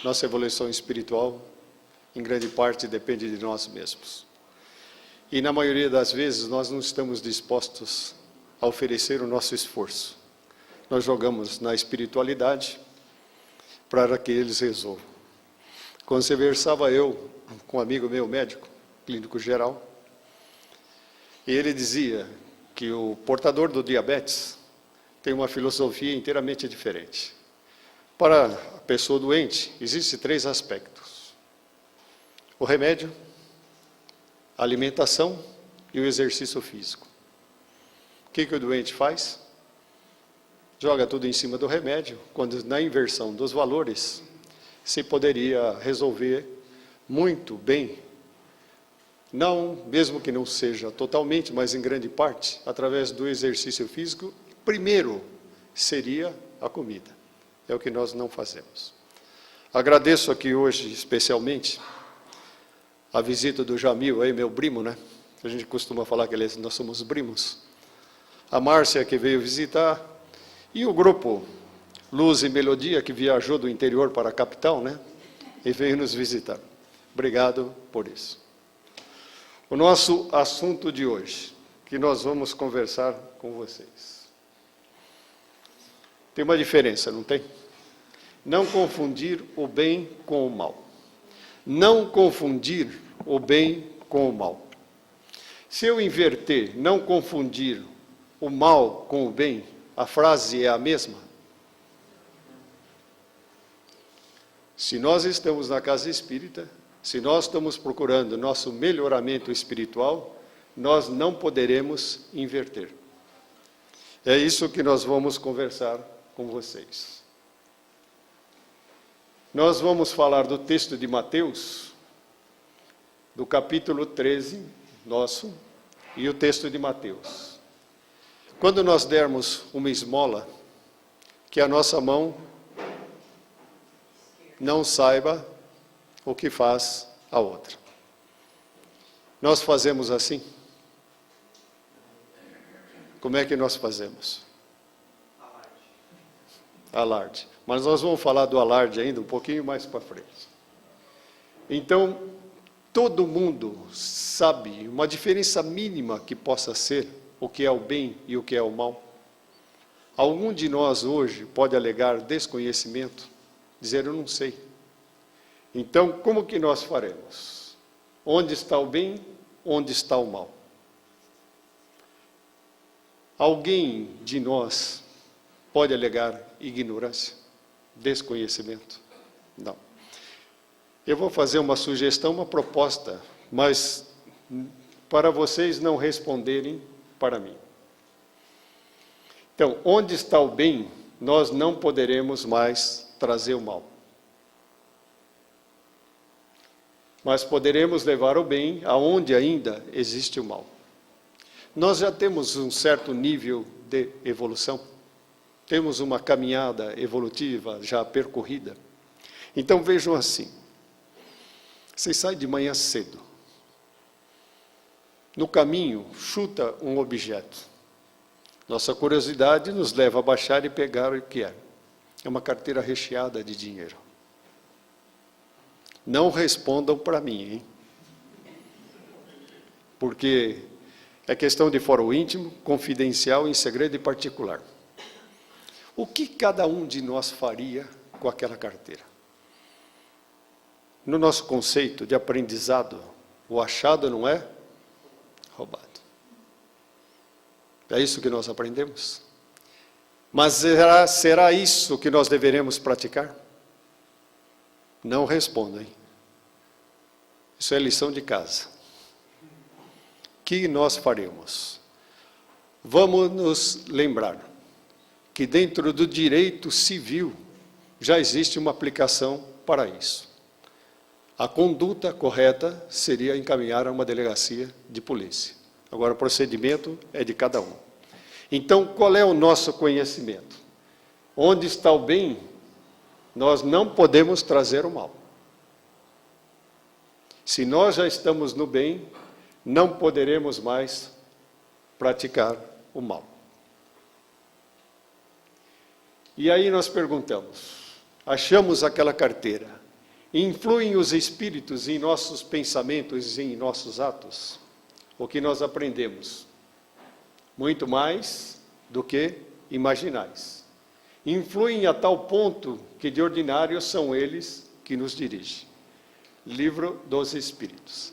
Nossa evolução espiritual, em grande parte, depende de nós mesmos. E na maioria das vezes, nós não estamos dispostos a oferecer o nosso esforço. Nós jogamos na espiritualidade para que eles resolvam. Conversava eu com um amigo meu, médico, clínico geral, e ele dizia que o portador do diabetes tem uma filosofia inteiramente diferente. Para a pessoa doente, existem 3 aspectos: o remédio, a alimentação e o exercício físico. O que o doente faz? Joga tudo em cima do remédio, quando na inversão dos valores se poderia resolver muito bem, não, mesmo que não seja totalmente, mas em grande parte, através do exercício físico. Primeiro seria a comida. É o que nós não fazemos. Agradeço aqui hoje, especialmente, a visita do Jamil, aí, meu primo, né? A gente costuma falar que nós somos primos. A Márcia, que veio visitar, e o grupo Luz e Melodia, que viajou do interior para a capital, né? E veio nos visitar. Obrigado por isso. O nosso assunto de hoje, que nós vamos conversar com vocês. Tem uma diferença, não tem? Não confundir o bem com o mal. Não confundir o bem com o mal. Se eu inverter, não confundir o mal com o bem, a frase é a mesma? Se nós estamos na casa espírita, se nós estamos procurando nosso melhoramento espiritual, nós não poderemos inverter. É isso que nós vamos conversar com vocês. Nós vamos falar do texto de Mateus, do capítulo 13, nosso, e o texto de Mateus. Quando nós dermos uma esmola, que a nossa mão não saiba o que faz a outra. Nós fazemos assim? Como é que nós fazemos? Alarde. Mas nós vamos falar do alarde ainda um pouquinho mais para frente. Então, todo mundo sabe uma diferença mínima que possa ser o que é o bem e o que é o mal. Algum de nós hoje pode alegar desconhecimento, dizer eu não sei. Então, como que nós faremos? Onde está o bem? Onde está o mal? Alguém de nós pode alegar ignorância, desconhecimento? Não. Eu vou fazer uma sugestão, uma proposta, mas para vocês não responderem para mim. Então, onde está o bem, nós não poderemos mais trazer o mal. Mas poderemos levar o bem aonde ainda existe o mal. Nós já temos um certo nível de evolução. Temos uma caminhada evolutiva já percorrida. Então vejam assim. Você sai de manhã cedo. No caminho, chuta um objeto. Nossa curiosidade nos leva a baixar e pegar o que é. É uma carteira recheada de dinheiro. Não respondam para mim, hein? Porque é questão de fórum íntimo, confidencial, em segredo e particular. O que cada um de nós faria com aquela carteira? No nosso conceito de aprendizado, o achado não é roubado. É isso que nós aprendemos? Mas será isso que nós deveremos praticar? Não respondem. Isso é lição de casa. O que nós faremos? Vamos nos lembrar que dentro do direito civil já existe uma aplicação para isso. A conduta correta seria encaminhar a uma delegacia de polícia. Agora, o procedimento é de cada um. Então, qual é o nosso conhecimento? Onde está o bem, nós não podemos trazer o mal. Se nós já estamos no bem, não poderemos mais praticar o mal. E aí nós perguntamos, achamos aquela carteira, Influem os espíritos em nossos pensamentos e em nossos atos? O que nós aprendemos? Muito mais do que imaginais. Influem a tal ponto que de ordinário são eles que nos dirigem. Livro dos Espíritos.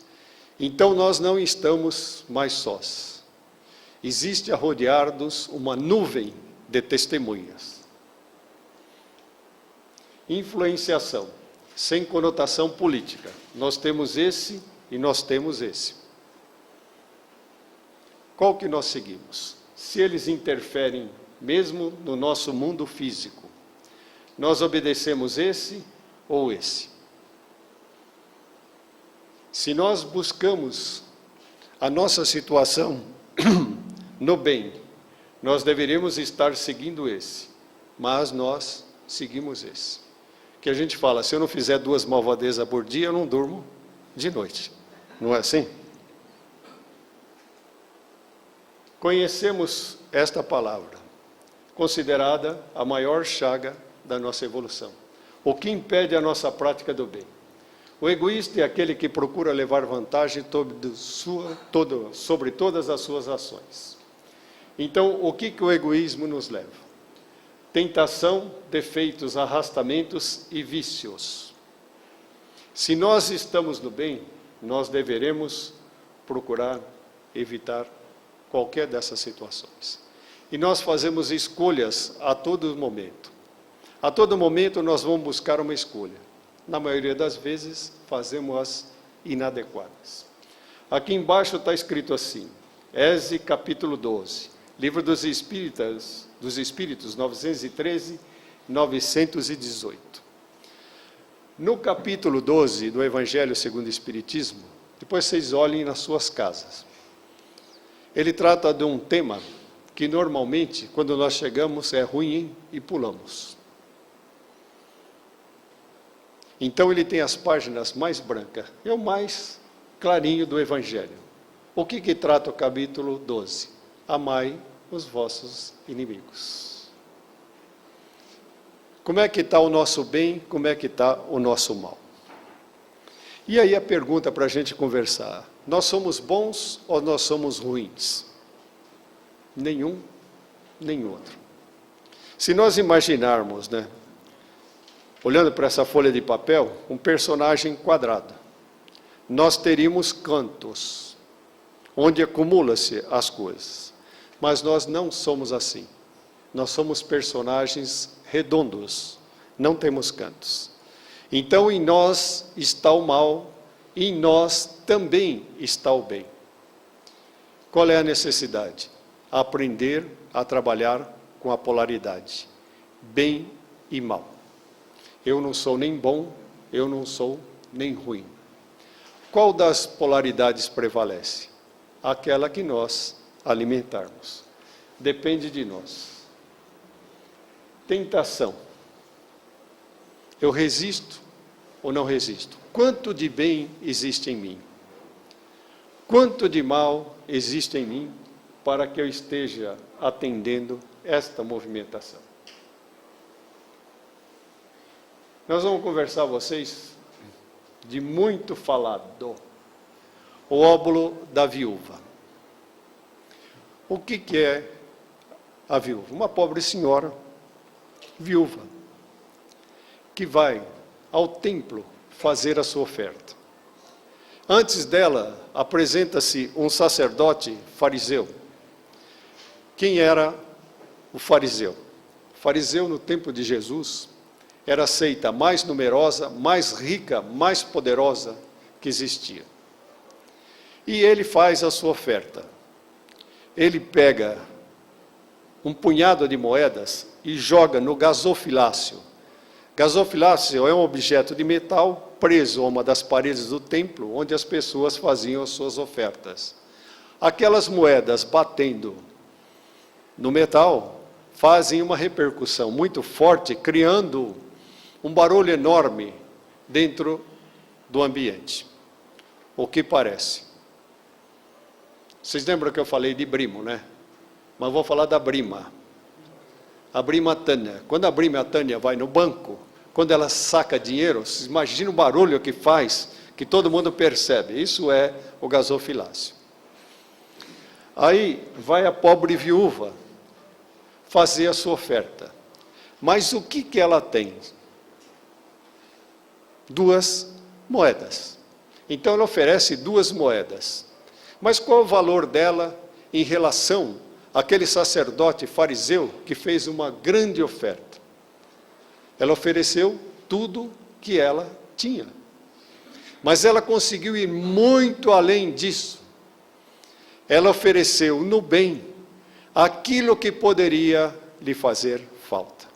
Então nós não estamos mais sós. Existe a rodear-nos uma nuvem de testemunhas. Influenciação, sem conotação política. Nós temos esse e nós temos esse. Qual que nós seguimos? Se eles interferem mesmo no nosso mundo físico, nós obedecemos esse ou esse? Se nós buscamos a nossa situação no bem, nós deveríamos estar seguindo esse, mas nós seguimos esse. Que a gente fala, se eu não fizer 2 malvadezas por dia, eu não durmo de noite. Não é assim? Conhecemos esta palavra, considerada a maior chaga da nossa evolução. O que impede a nossa prática do bem? O egoísta é aquele que procura levar vantagem sobre todas as suas ações. Então, o que o egoísmo nos leva? Tentação, defeitos, arrastamentos e vícios. Se nós estamos no bem, nós deveremos procurar evitar qualquer dessas situações. E nós fazemos escolhas a todo momento. A todo momento nós vamos buscar uma escolha. Na maioria das vezes, fazemos-as inadequadas. Aqui embaixo está escrito assim, Eze capítulo 12, Livro dos Espíritos, 913, 918. No capítulo 12 do Evangelho segundo o Espiritismo, depois vocês olhem nas suas casas. Ele trata de um tema que normalmente, quando nós chegamos, é ruim e pulamos. Então ele tem as páginas mais brancas, é o mais clarinho do Evangelho. O que trata o capítulo 12? Amai os vossos inimigos. Como é que está o nosso bem, como é que está o nosso mal? E aí a pergunta para a gente conversar, nós somos bons ou nós somos ruins? Nenhum, nem outro. Se nós imaginarmos, olhando para essa folha de papel, um personagem quadrado, nós teríamos cantos, onde acumula-se as coisas. Mas nós não somos assim. Nós somos personagens redondos, não temos cantos. Então, em nós está o mal, em nós também está o bem. Qual é a necessidade? Aprender a trabalhar com a polaridade, bem e mal. Eu não sou nem bom, eu não sou nem ruim. Qual das polaridades prevalece? Aquela que nós alimentarmos. Depende de nós. Tentação. Eu resisto ou não resisto? Quanto de bem existe em mim? Quanto de mal existe em mim para que eu esteja atendendo esta movimentação? Nós vamos conversar com vocês de muito falado, o óbolo da viúva. O que é a viúva? Uma pobre senhora, viúva, que vai ao templo fazer a sua oferta. Antes dela, apresenta-se um sacerdote fariseu. Quem era o fariseu? O fariseu, no tempo de Jesus, era a seita mais numerosa, mais rica, mais poderosa que existia. E ele faz a sua oferta. Ele pega um punhado de moedas e joga no gasofilácio. Gasofilácio é um objeto de metal preso a uma das paredes do templo, onde as pessoas faziam as suas ofertas. Aquelas moedas batendo no metal fazem uma repercussão muito forte, criando um barulho enorme dentro do ambiente. O que parece? Vocês lembram que eu falei de Brimo, Mas vou falar da Brima. A Brima Tânia. Quando a Brima Tânia vai no banco, quando ela saca dinheiro, imagina o barulho que faz, que todo mundo percebe. Isso é o gasofilácio. Aí vai a pobre viúva fazer a sua oferta. Mas o que ela tem? 2 moedas. Então ela oferece 2 moedas. Mas qual o valor dela em relação àquele sacerdote fariseu que fez uma grande oferta? Ela ofereceu tudo que ela tinha. Mas ela conseguiu ir muito além disso. Ela ofereceu no bem aquilo que poderia lhe fazer falta.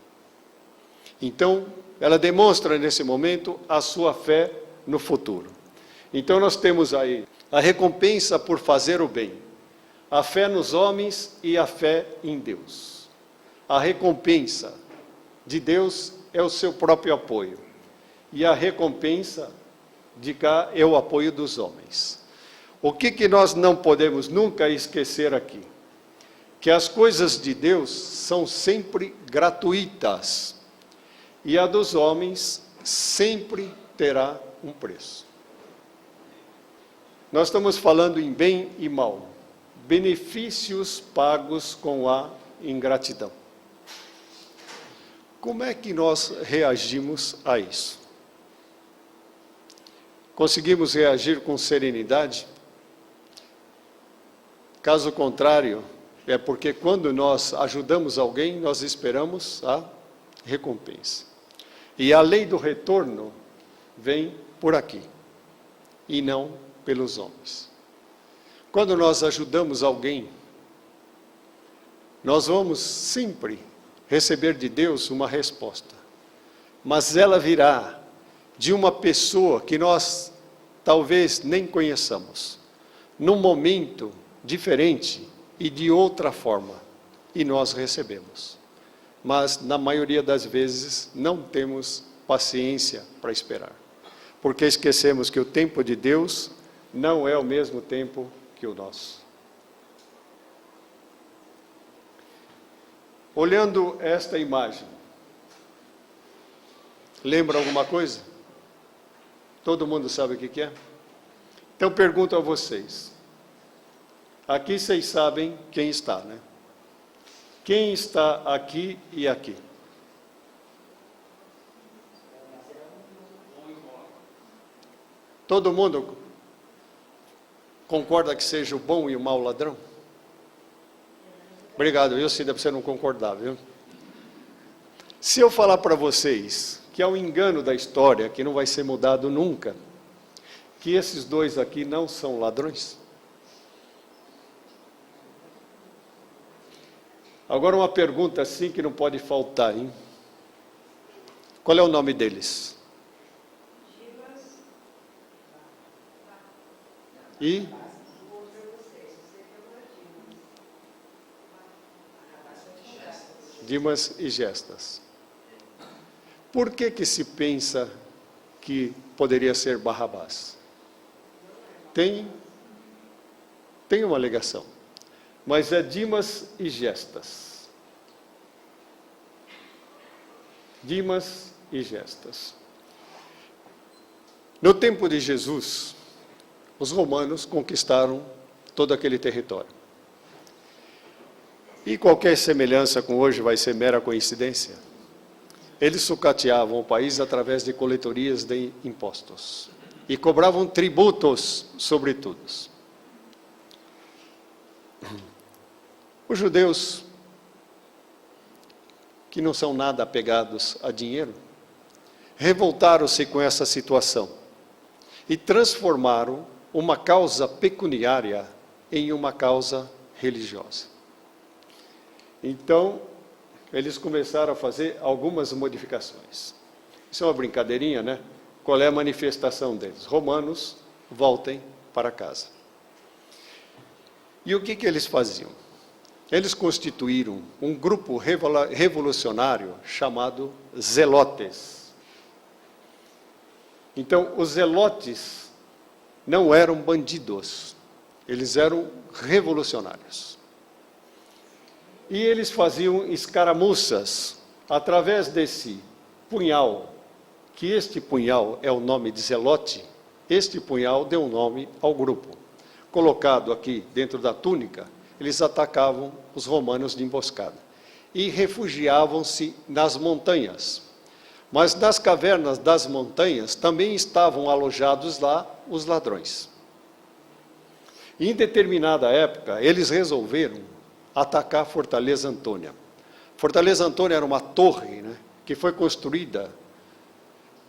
Então, ela demonstra nesse momento a sua fé no futuro. Então nós temos aí a recompensa por fazer o bem, a fé nos homens e a fé em Deus. A recompensa de Deus é o seu próprio apoio, e a recompensa de cá é o apoio dos homens. O que nós não podemos nunca esquecer aqui? Que as coisas de Deus são sempre gratuitas, e a dos homens sempre terá um preço. Nós estamos falando em bem e mal, benefícios pagos com a ingratidão. Como é que nós reagimos a isso? Conseguimos reagir com serenidade? Caso contrário, é porque quando nós ajudamos alguém, nós esperamos a recompensa. E a lei do retorno vem por aqui, e não pelos homens. Quando nós ajudamos alguém, nós vamos sempre receber de Deus uma resposta. Mas ela virá de uma pessoa que nós talvez nem conheçamos, num momento diferente e de outra forma, e nós recebemos. Mas, na maioria das vezes, não temos paciência para esperar, porque esquecemos que o tempo de Deus não é o mesmo tempo que o nosso. Olhando esta imagem, lembra alguma coisa? Todo mundo sabe o que é? Então pergunto a vocês. Aqui vocês sabem quem está, né? Quem está aqui e aqui? Todo mundo concorda que seja o bom e o mau ladrão? Obrigado, viu, Cida, por você não concordar, viu? Se eu falar para vocês que é um engano da história, que não vai ser mudado nunca, que esses 2 aqui não são ladrões? Agora uma pergunta assim que não pode faltar, hein? Qual é o nome deles? E? Dimas e Gestas. Por que se pensa que poderia ser Barrabás? Tem uma alegação, mas é Dimas e Gestas. Dimas e Gestas. No tempo de Jesus, os romanos conquistaram todo aquele território. E qualquer semelhança com hoje vai ser mera coincidência. Eles sucateavam o país através de coletorias de impostos e cobravam tributos sobre todos. Os judeus, que não são nada apegados a dinheiro, revoltaram-se com essa situação e transformaram uma causa pecuniária em uma causa religiosa. Então, eles começaram a fazer algumas modificações. Isso é uma brincadeirinha, né? Qual é a manifestação deles? Romanos, voltem para casa. E o que eles faziam? Eles constituíram um grupo revolucionário chamado Zelotes. Então, os zelotes não eram bandidos, eles eram revolucionários. E eles faziam escaramuças através desse punhal que este punhal é o nome de Zelote, este punhal deu nome ao grupo. Colocado aqui dentro da túnica, eles atacavam os romanos de emboscada e refugiavam-se nas montanhas. Mas nas cavernas das montanhas também estavam alojados lá os ladrões. Em determinada época, eles resolveram atacar a Fortaleza Antônia. Fortaleza Antônia era uma torre, né, que foi construída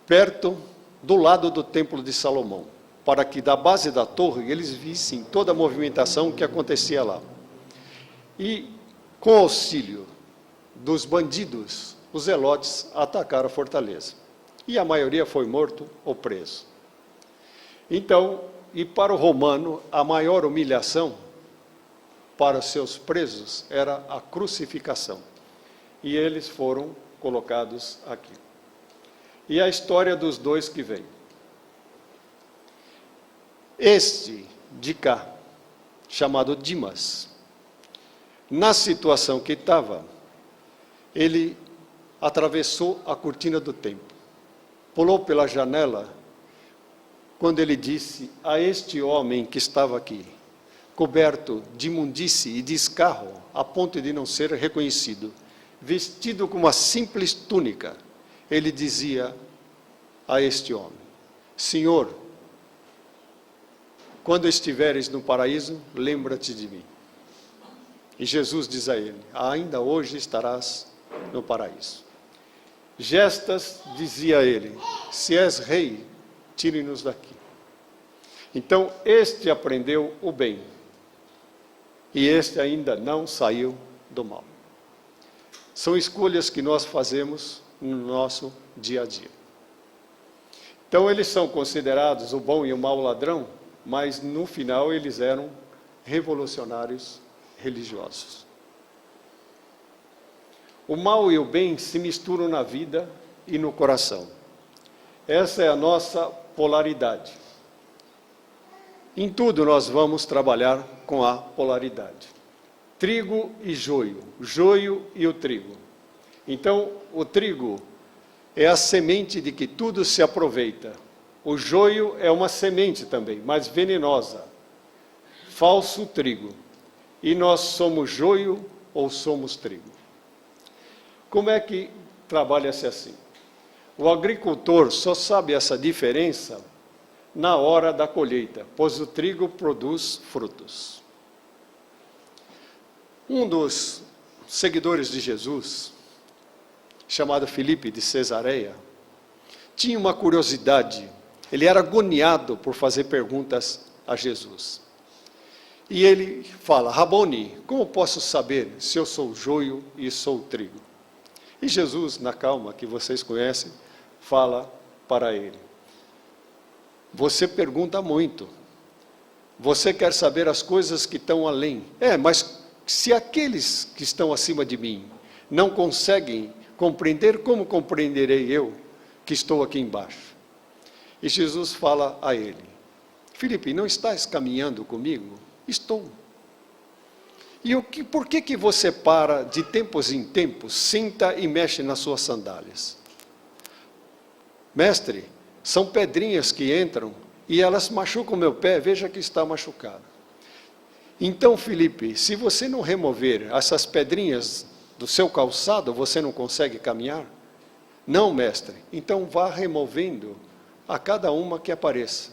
perto do lado do Templo de Salomão, para que da base da torre eles vissem toda a movimentação que acontecia lá. E, com auxílio dos bandidos, os zelotes atacaram a fortaleza. E a maioria foi morto ou preso. Então, e para o romano, a maior humilhação para os seus presos era a crucificação. E eles foram colocados aqui. E a história dos dois que vem. Este de cá, chamado Dimas, na situação que estava, ele atravessou a cortina do templo, pulou pela janela, quando ele disse a este homem que estava aqui, coberto de imundície e de escarro, a ponto de não ser reconhecido, vestido com uma simples túnica, ele dizia a este homem: Senhor, quando estiveres no paraíso, lembra-te de mim. E Jesus diz a ele: ainda hoje estarás no paraíso. Gestas dizia a ele: se és rei, tire-nos daqui. Então este aprendeu o bem, e este ainda não saiu do mal. São escolhas que nós fazemos no nosso dia a dia. Então eles são considerados o bom e o mau ladrão, mas no final eles eram revolucionários religiosos. O mal e o bem se misturam na vida e no coração. Essa é a nossa polaridade. Em tudo nós vamos trabalhar com a polaridade. Trigo e joio, joio e o trigo. Então, o trigo é a semente de que tudo se aproveita. O joio é uma semente também, mas venenosa. Falso trigo. E nós somos joio ou somos trigo? Como é que trabalha-se assim? O agricultor só sabe essa diferença na hora da colheita, pois o trigo produz frutos. Um dos seguidores de Jesus, chamado Filipe de Cesareia, tinha uma curiosidade. Ele era agoniado por fazer perguntas a Jesus. E ele fala: Rabone, como posso saber se eu sou joio e sou trigo? E Jesus, na calma que vocês conhecem, fala para ele: você pergunta muito. Você quer saber as coisas que estão além. Mas se aqueles que estão acima de mim não conseguem compreender, como compreenderei eu que estou aqui embaixo? E Jesus fala a ele: Filipe, não estás caminhando comigo? Estou. E por que você para de tempos em tempos, senta e mexe nas suas sandálias? Mestre, são pedrinhas que entram e elas machucam o meu pé, veja que está machucado. Então, Filipe, se você não remover essas pedrinhas do seu calçado, você não consegue caminhar? Não, mestre. Então vá removendo a cada uma que apareça,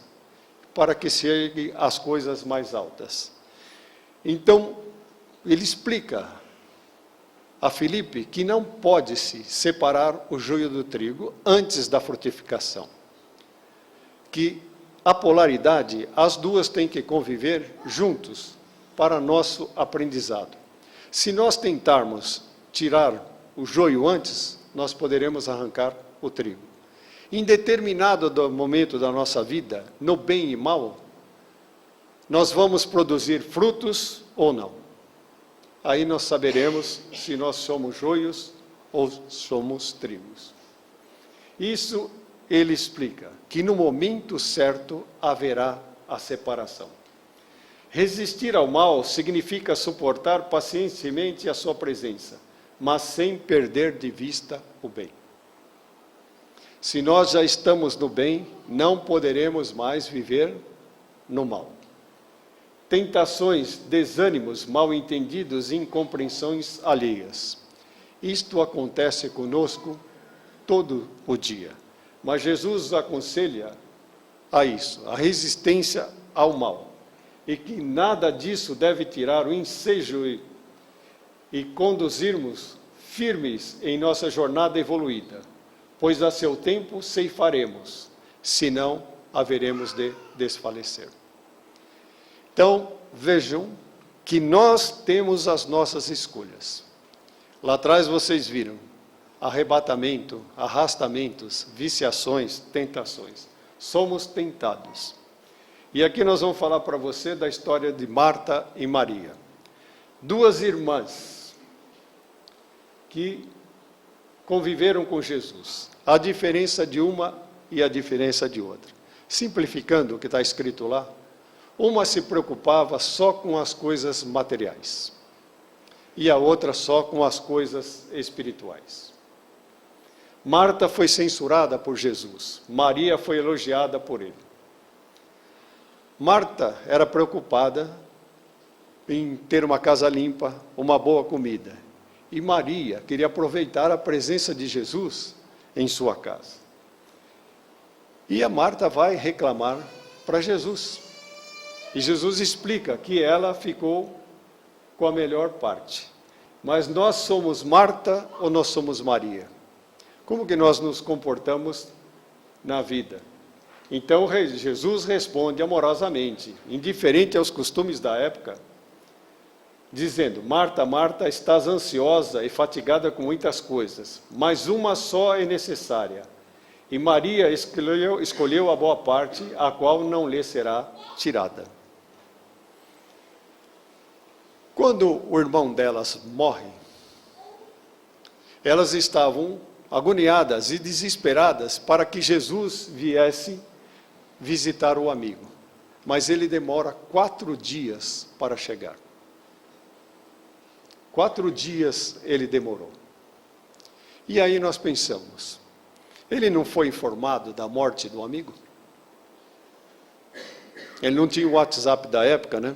para que chegue às coisas mais altas. Então, ele explica a Filipe que não pode-se separar o joio do trigo antes da frutificação. Que a polaridade, as duas têm que conviver juntos para nosso aprendizado. Se nós tentarmos tirar o joio antes, nós poderemos arrancar o trigo. Em determinado momento da nossa vida, no bem e mal, nós vamos produzir frutos ou não. Aí nós saberemos se nós somos joios ou somos trigos. Isso ele explica, que no momento certo haverá a separação. Resistir ao mal significa suportar pacientemente a sua presença, mas sem perder de vista o bem. Se nós já estamos no bem, não poderemos mais viver no mal. Tentações, desânimos, mal-entendidos e incompreensões alheias. Isto acontece conosco todo o dia. Mas Jesus aconselha a isso, a resistência ao mal. E que nada disso deve tirar o ensejo e conduzirmos firmes em nossa jornada evoluída, pois a seu tempo ceifaremos, senão haveremos de desfalecer. Então, vejam que nós temos as nossas escolhas. Lá atrás vocês viram arrebatamento, arrastamentos, viciações, tentações. Somos tentados. E aqui nós vamos falar para você da história de Marta e Maria. Duas irmãs que conviveram com Jesus. A diferença de uma e a diferença de outra. Simplificando o que está escrito lá, uma se preocupava só com as coisas materiais e a outra só com as coisas espirituais. Marta foi censurada por Jesus, Maria foi elogiada por ele. Marta era preocupada em ter uma casa limpa, uma boa comida. E Maria queria aproveitar a presença de Jesus em sua casa. E a Marta vai reclamar para Jesus. E Jesus explica que ela ficou com a melhor parte. Mas nós somos Marta ou nós somos Maria? Como que nós nos comportamos na vida? Então Jesus responde amorosamente, indiferente aos costumes da época, dizendo: Marta, Marta, estás ansiosa e fatigada com muitas coisas, mas uma só é necessária. E Maria escolheu a boa parte, a qual não lhe será tirada. Quando o irmão delas morre, elas estavam agoniadas e desesperadas para que Jesus viesse visitar o amigo. Mas ele demora 4 dias para chegar. 4 dias ele demorou. E aí nós pensamos, ele não foi informado da morte do amigo? Ele não tinha o WhatsApp da época, né?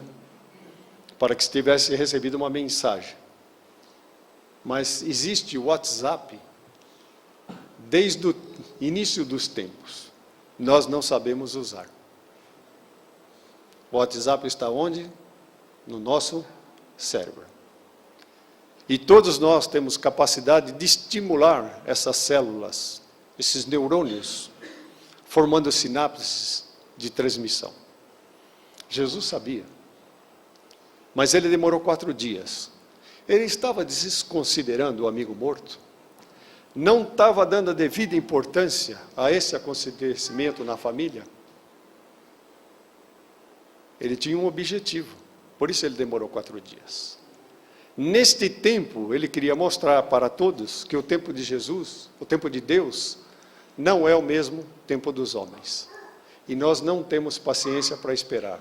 Para que tivesse recebido uma mensagem. Mas existe o WhatsApp desde o início dos tempos. Nós não sabemos usar. O WhatsApp está onde? No nosso cérebro. E todos nós temos capacidade de estimular essas células, esses neurônios, formando sinapses de transmissão. Jesus sabia. Mas ele demorou 4 dias. Ele estava desconsiderando o amigo morto? Não estava dando a devida importância a esse acontecimento na família? Ele tinha um objetivo, por isso ele demorou 4 dias. Neste tempo, ele queria mostrar para todos que o tempo de Jesus, o tempo de Deus, não é o mesmo tempo dos homens. E nós não temos paciência para esperar.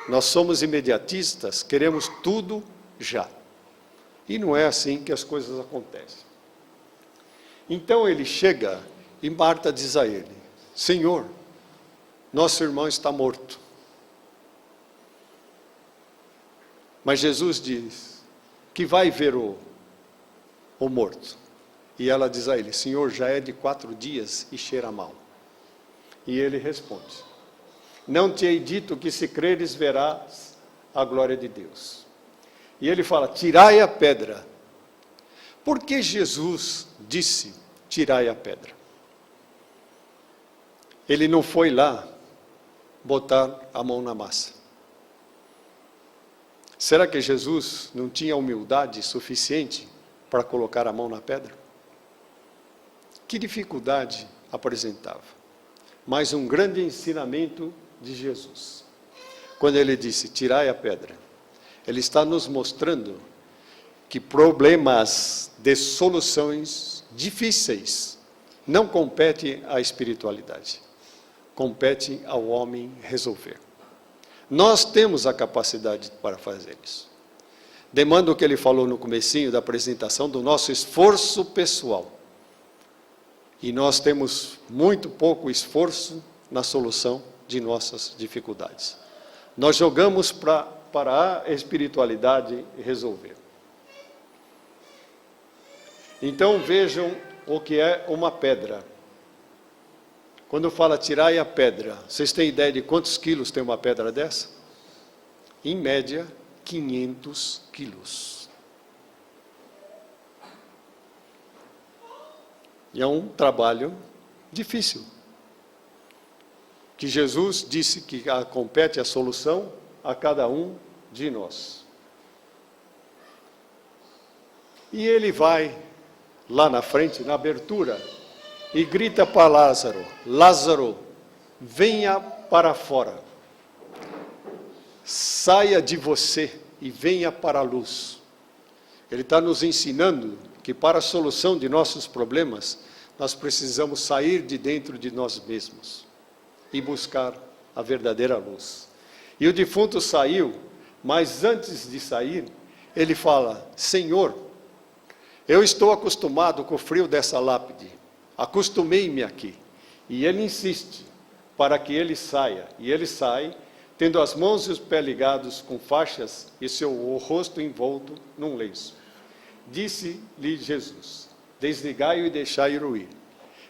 Nós somos imediatistas, queremos tudo já. E não é assim que as coisas acontecem. Então ele chega e Marta diz a ele: Senhor, nosso irmão está morto. Mas Jesus diz que vai ver o morto. E ela diz a ele: Senhor, já é de 4 dias e cheira mal. E ele responde: não te hei dito que se creres verás a glória de Deus. E ele fala: tirai a pedra. Por que Jesus disse: tirai a pedra? Ele não foi lá botar a mão na massa. Será que Jesus não tinha humildade suficiente para colocar a mão na pedra? Que dificuldade apresentava? Mas um grande ensinamento de Jesus. Quando ele disse: tirai a pedra, ele está nos mostrando que problemas de soluções difíceis não compete à espiritualidade, compete ao homem resolver. Nós temos a capacidade para fazer isso. Demanda o que ele falou no comecinho da apresentação do nosso esforço pessoal. E nós temos muito pouco esforço na solução de nossas dificuldades. Nós jogamos para a espiritualidade resolver. Então vejam o que é uma pedra. Quando fala tirai a pedra, vocês têm ideia de quantos quilos tem uma pedra dessa? Em média, 500 quilos. E é um trabalho difícil. Que Jesus disse que compete a solução a cada um de nós. E ele vai lá na frente, na abertura, e grita para Lázaro: Lázaro, venha para fora. Saia de você e venha para a luz. Ele está nos ensinando que para a solução de nossos problemas, nós precisamos sair de dentro de nós mesmos e buscar a verdadeira luz. E o defunto saiu, mas antes de sair, ele fala: Senhor, eu estou acostumado com o frio dessa lápide, acostumei-me aqui. E ele insiste para que ele saia, e ele sai, tendo as mãos e os pés ligados com faixas e seu rosto envolto num lenço. Disse-lhe Jesus: desligai-o e deixai-o ir.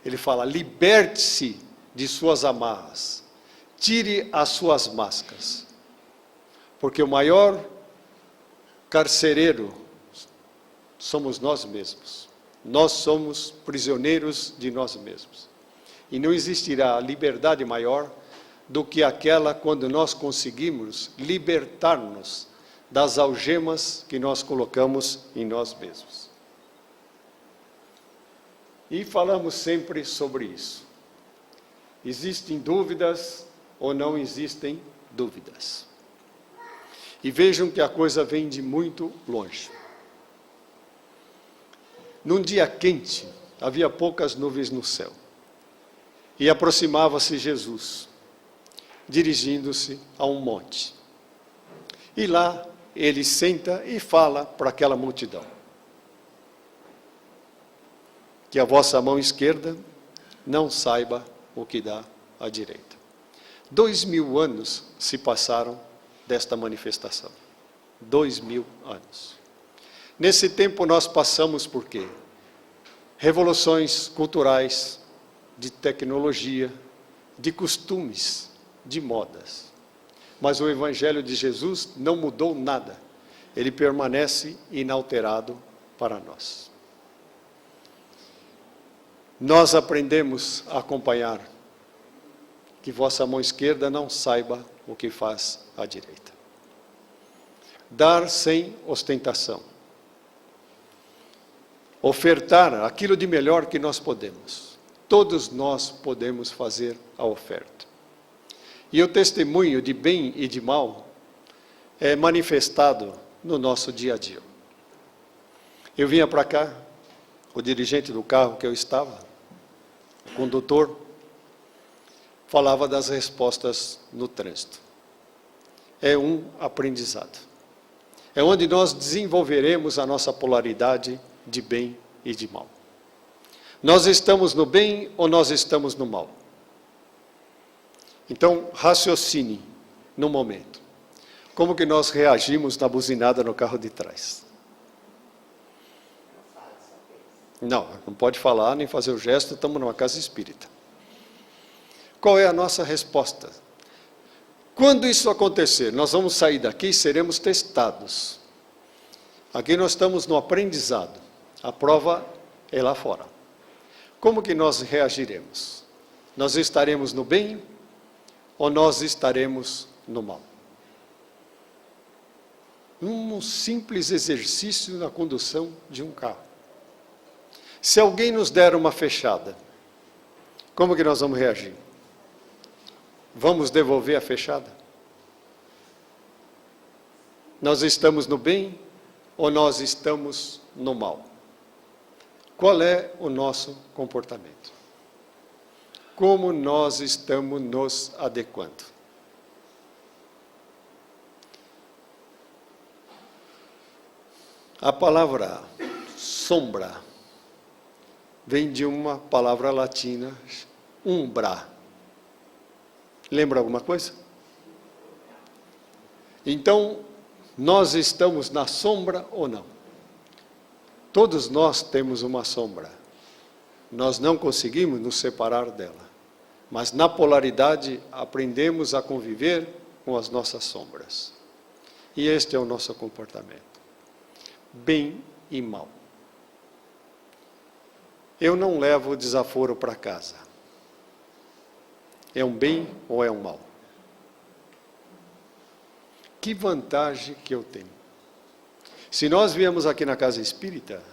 Ele fala: liberte-se de suas amarras, tire as suas máscaras, porque o maior carcereiro somos nós mesmos. Nós somos prisioneiros de nós mesmos. E não existirá liberdade maior do que aquela quando nós conseguimos libertar-nos das algemas que nós colocamos em nós mesmos. E falamos sempre sobre isso. Existem dúvidas ou não existem dúvidas? E vejam que a coisa vem de muito longe. Num dia quente, havia poucas nuvens no céu. E aproximava-se Jesus, dirigindo-se a um monte. E lá ele senta e fala para aquela multidão: que a vossa mão esquerda não saiba o que dá à direita. 2000 anos se passaram desta manifestação. 2000 anos. Nesse tempo nós passamos por quê? Revoluções culturais, de tecnologia, de costumes, de modas. Mas o Evangelho de Jesus não mudou nada. Ele permanece inalterado para nós. Nós aprendemos a acompanhar que vossa mão esquerda não saiba o que faz a direita. Dar sem ostentação. Ofertar aquilo de melhor que nós podemos. Todos nós podemos fazer a oferta. E o testemunho de bem e de mal é manifestado no nosso dia a dia. Eu vinha para cá, o dirigente do carro que eu estava, o condutor, falava das respostas no trânsito. É um aprendizado. É onde nós desenvolveremos a nossa polaridade de bem e de mal. Nós estamos no bem ou nós estamos no mal? Então, raciocine no momento. Como que nós reagimos na buzinada no carro de trás? Não pode falar nem fazer o gesto, estamos numa casa espírita. Qual é a nossa resposta? Quando isso acontecer, nós vamos sair daqui e seremos testados. Aqui nós estamos no aprendizado. A prova é lá fora. Como que nós reagiremos? Nós estaremos no bem ou nós estaremos no mal? Um simples exercício na condução de um carro. Se alguém nos der uma fechada, como que nós vamos reagir? Vamos devolver a fechada? Nós estamos no bem ou nós estamos no mal? Qual é o nosso comportamento? Como nós estamos nos adequando? A palavra sombra vem de uma palavra latina, umbra. Lembra alguma coisa? Então, nós estamos na sombra ou não? Todos nós temos uma sombra. Nós não conseguimos nos separar dela. Mas na polaridade aprendemos a conviver com as nossas sombras. E este é o nosso comportamento. Bem e mal. Eu não levo o desaforo para casa. É um bem ou é um mal? Que vantagem que eu tenho? Se nós viemos aqui na casa espírita,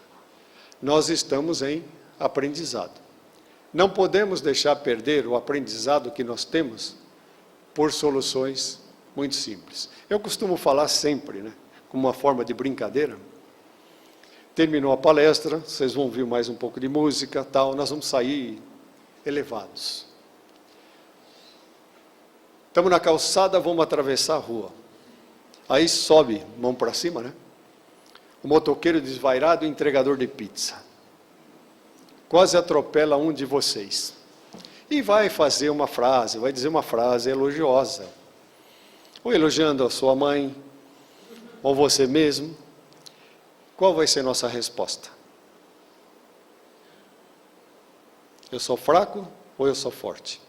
nós estamos em aprendizado. Não podemos deixar perder o aprendizado que nós temos por soluções muito simples. Eu costumo falar sempre, como uma forma de brincadeira. Terminou a palestra, vocês vão ouvir mais um pouco de música, tal, nós vamos sair elevados. Estamos na calçada, vamos atravessar a rua. Aí sobe, mão para cima, o motoqueiro desvairado e o entregador de pizza. Quase atropela um de vocês. E vai fazer uma frase, vai dizer uma frase elogiosa. Ou elogiando a sua mãe, ou você mesmo. Qual vai ser nossa resposta? Eu sou fraco ou eu sou forte?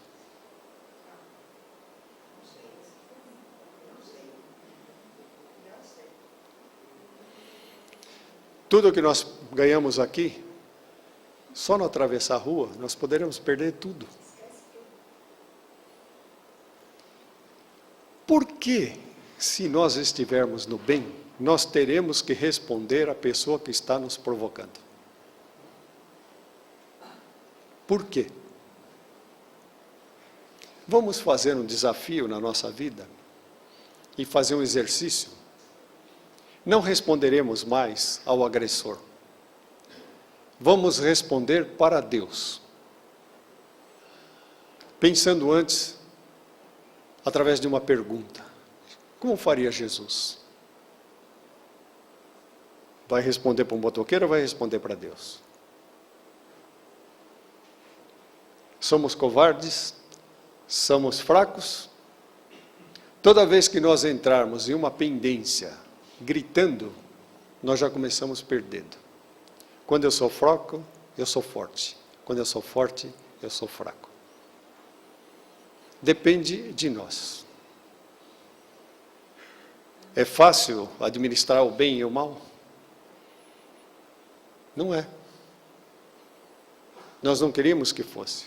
Tudo que nós ganhamos aqui, só no atravessar a rua, nós poderemos perder tudo. Por que, se nós estivermos no bem, nós teremos que responder à pessoa que está nos provocando? Por quê? Vamos fazer um desafio na nossa vida e fazer um exercício. Não responderemos mais ao agressor. Vamos responder para Deus. Pensando antes, através de uma pergunta: como faria Jesus? Vai responder para um motoqueiro ou vai responder para Deus? Somos covardes? Somos fracos? Toda vez que nós entrarmos em uma pendência, gritando, nós já começamos perdendo. Quando eu sou fraco, eu sou forte. Quando eu sou forte, eu sou fraco. Depende de nós. É fácil administrar o bem e o mal? Não é. Nós não queríamos que fosse.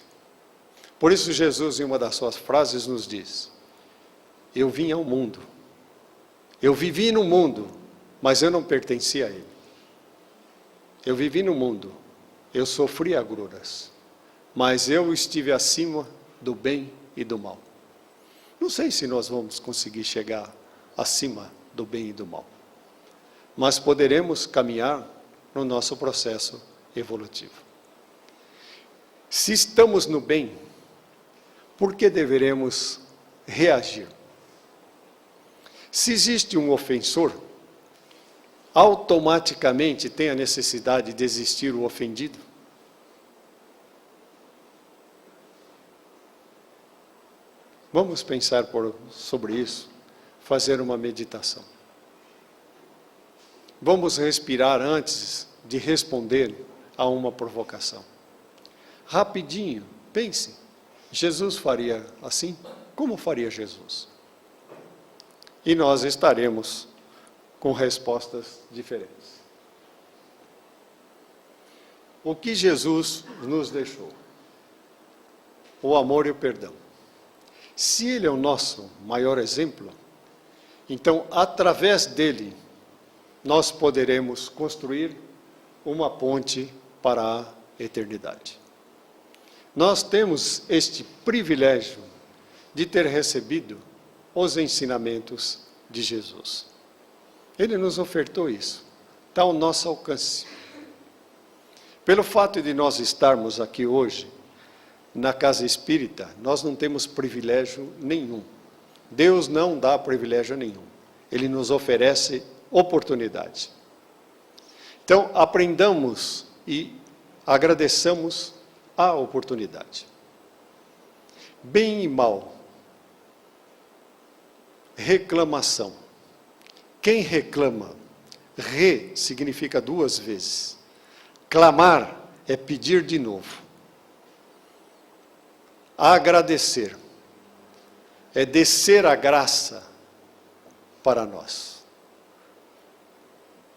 Por isso Jesus, em uma das suas frases, nos diz: eu vim ao mundo. Eu vivi no mundo, mas eu não pertencia a ele. Eu vivi no mundo, eu sofri agruras, mas eu estive acima do bem e do mal. Não sei se nós vamos conseguir chegar acima do bem e do mal, mas poderemos caminhar no nosso processo evolutivo. Se estamos no bem, por que deveremos reagir? Se existe um ofensor, automaticamente tem a necessidade de existir o ofendido? Vamos pensar sobre isso, fazer uma meditação. Vamos respirar antes de responder a uma provocação. Rapidinho, pense, Jesus faria assim? Como faria Jesus? E nós estaremos com respostas diferentes. O que Jesus nos deixou? O amor e o perdão. Se Ele é o nosso maior exemplo, então, através dele, nós poderemos construir uma ponte para a eternidade. Nós temos este privilégio de ter recebido os ensinamentos de Jesus. Ele nos ofertou isso, está ao nosso alcance. Pelo fato de nós estarmos aqui hoje, na casa espírita, nós não temos privilégio nenhum. Deus não dá privilégio nenhum. Ele nos oferece oportunidade. Então, aprendamos e agradeçamos a oportunidade. Bem e mal. Reclamação. Quem reclama? Re significa duas vezes. Clamar é pedir de novo. Agradecer é descer a graça para nós.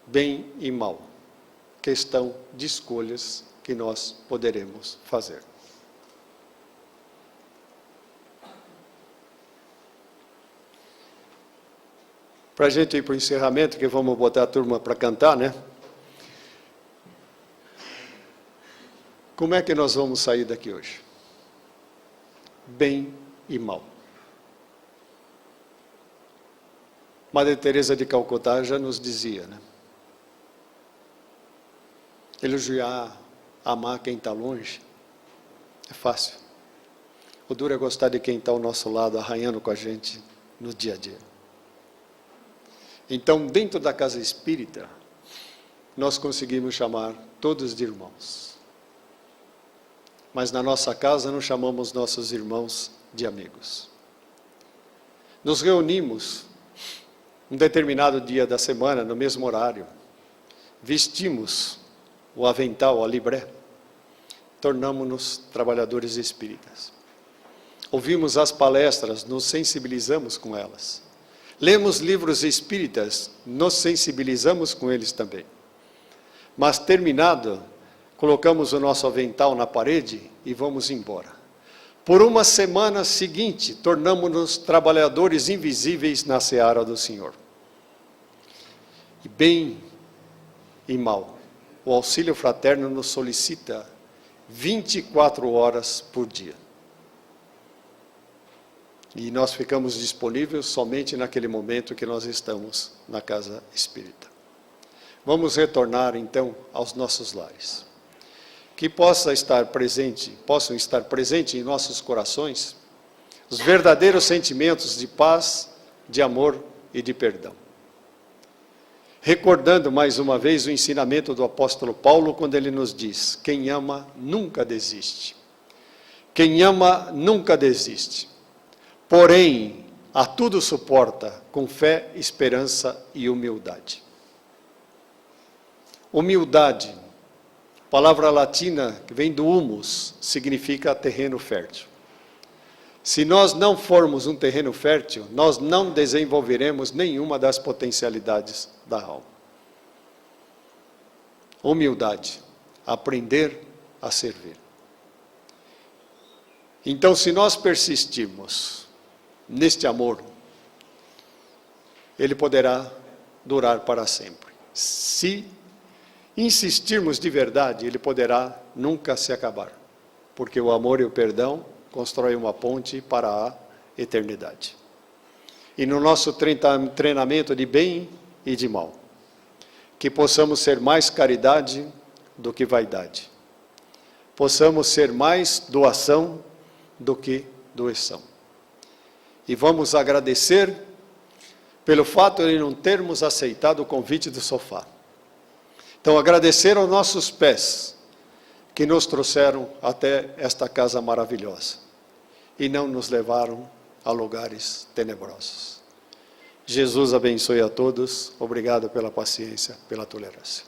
Bem e mal. Questão de escolhas que nós poderemos fazer. Para a gente ir para o encerramento, que vamos botar a turma para cantar, né? Como é que nós vamos sair daqui hoje? Bem e mal. Madre Teresa de Calcutá já nos dizia, né? Elogiar, amar quem está longe, é fácil. O duro é gostar de quem está ao nosso lado, arranhando com a gente no dia a dia. Então, dentro da casa espírita, nós conseguimos chamar todos de irmãos. Mas na nossa casa não chamamos nossos irmãos de amigos. Nos reunimos um determinado dia da semana, no mesmo horário, vestimos o avental, a libré, tornamos-nos trabalhadores espíritas. Ouvimos as palestras, nos sensibilizamos com elas. Lemos livros espíritas, nos sensibilizamos com eles também. Mas terminado, colocamos o nosso avental na parede e vamos embora. Por uma semana seguinte, tornamos-nos trabalhadores invisíveis na seara do Senhor. E bem e mal, o auxílio fraterno nos solicita 24 horas por dia. E nós ficamos disponíveis somente naquele momento que nós estamos na casa espírita. Vamos retornar então aos nossos lares. Que possam estar presentes em nossos corações os verdadeiros sentimentos de paz, de amor e de perdão. Recordando mais uma vez o ensinamento do apóstolo Paulo, quando ele nos diz: quem ama nunca desiste. Quem ama nunca desiste. Porém, a tudo suporta com fé, esperança e humildade. Humildade, palavra latina que vem do humus, significa terreno fértil. Se nós não formos um terreno fértil, nós não desenvolveremos nenhuma das potencialidades da alma. Humildade, aprender a servir. Então, se nós persistirmos neste amor, ele poderá durar para sempre. Se insistirmos de verdade, ele poderá nunca se acabar, porque o amor e o perdão constroem uma ponte para a eternidade. E no nosso treinamento de bem e de mal, que possamos ser mais caridade do que vaidade, possamos ser mais doação do que doação. E vamos agradecer pelo fato de não termos aceitado o convite do sofá. Então, agradecer aos nossos pés que nos trouxeram até esta casa maravilhosa e não nos levaram a lugares tenebrosos. Jesus abençoe a todos. Obrigado pela paciência, pela tolerância.